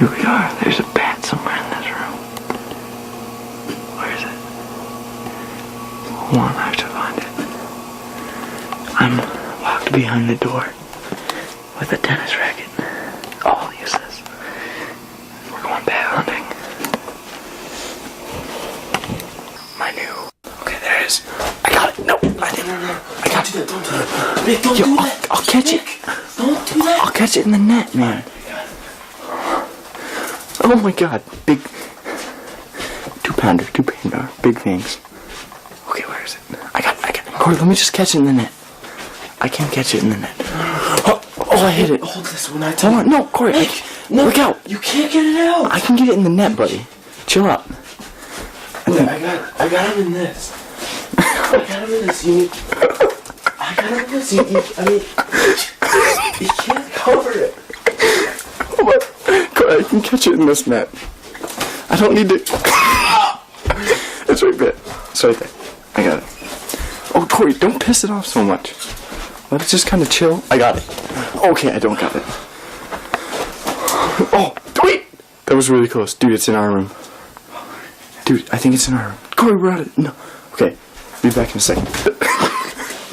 Here we are. There's a bat somewhere in this room. Where is it? Hold on, I have to find it. I'm locked behind the door with a tennis racket. Oh, I'll use this. We're going bat hunting. My new. Okay, there it is. I got it. No, I didn't. No. I got it. Don't do that. Nick, don't Yo, do that. I'll catch it. Don't do that. I'll catch it in the net, man. Oh my god, big 2-pounder, big things. Okay, where is it? I got it. Corey, let me just catch it in the net. I can't catch it in the net. Oh, I hit it. Hold this when I tell Hold on, no, Corey, no, look out. You can't get it out. I can get it in the net, buddy. Chill out. I got him in this. I got him in this. You can't cover it. Corey, I can catch it in this net. I don't need to. It's right there. It's right there. I got it. Oh, Corey, don't piss it off so much. Let it just kind of chill. I got it. Okay, I don't got it. Oh, wait! That was really close. Dude, it's in our room. Dude, I think it's in our room. Corey, we're at it. No. Okay, be back in a second.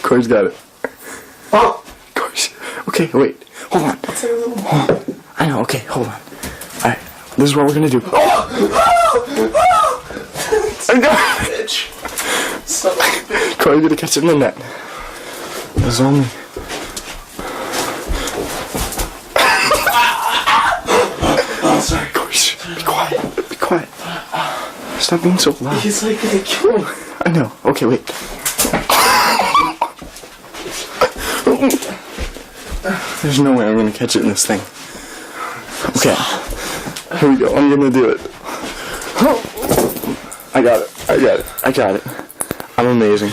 Corey's got it. Oh! Corey's. Okay, wait. Hold on. Hold on. I know, okay, hold on. Alright, this is what we're gonna do. I got it! Corey, you're gonna catch it in the net. There's only... Oh, sorry. Corey, be quiet. Be quiet. Stop being so loud. He's like gonna kill me. I know. Okay, wait. There's no way I'm gonna catch it in this thing. Okay. Here we go. I'm gonna do it. I got it. I'm amazing.